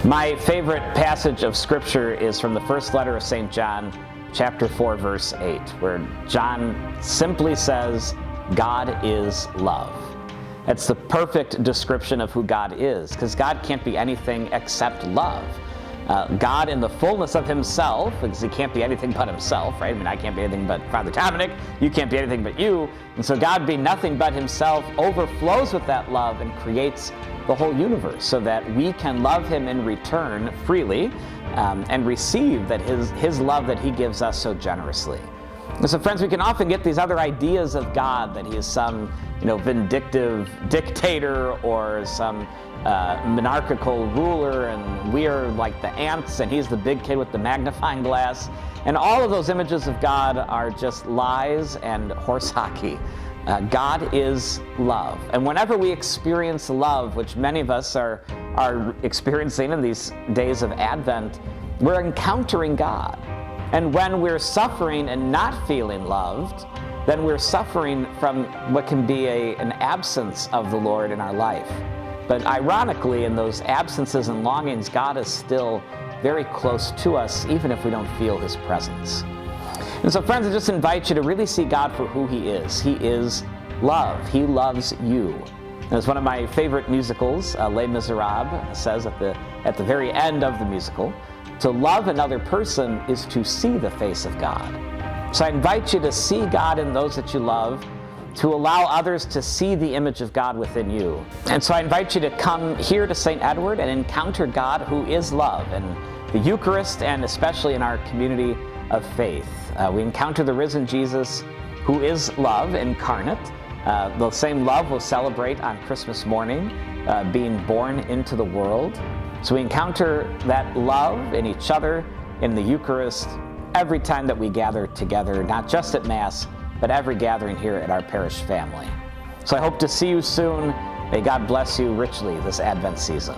My favorite passage of Scripture is from the first letter of St. John, chapter 4, verse 8, where John simply says, God is love. That's the perfect description of who God is, because God can't be anything except love. God in the fullness of himself, because he can't be anything but himself, right? I mean, I can't be anything but Father Dominic, you can't be anything but you. And so God being nothing but himself overflows with that love and creates the whole universe so that we can love him in return freely and receive that his love that he gives us so generously. And so friends, we can often get these other ideas of God, that he is some vindictive dictator or some monarchical ruler, and we are like the ants and he's the big kid with the magnifying glass. And all of those images of God are just lies and horse hockey. God is love. And whenever we experience love, which many of us are experiencing in these days of Advent, we're encountering God. And when we're suffering and not feeling loved, then we're suffering from what can be an absence of the Lord in our life. But ironically, in those absences and longings, God is still very close to us, even if we don't feel his presence. And so friends, I just invite you to really see God for who he is. He is love. He loves you. And as one of my favorite musicals, Les Miserables, says at the very end of the musical, to love another person is to see the face of God. So I invite you to see God in those that you love, to allow others to see the image of God within you. And so I invite you to come here to St. Edward and encounter God who is love in the Eucharist, and especially in our community of faith. We encounter the risen Jesus who is love incarnate. The same love we'll celebrate on Christmas morning, being born into the world. So we encounter that love in each other, in the Eucharist, every time that we gather together, not just at Mass, but every gathering here at our parish family. So I hope to see you soon. May God bless you richly this Advent season.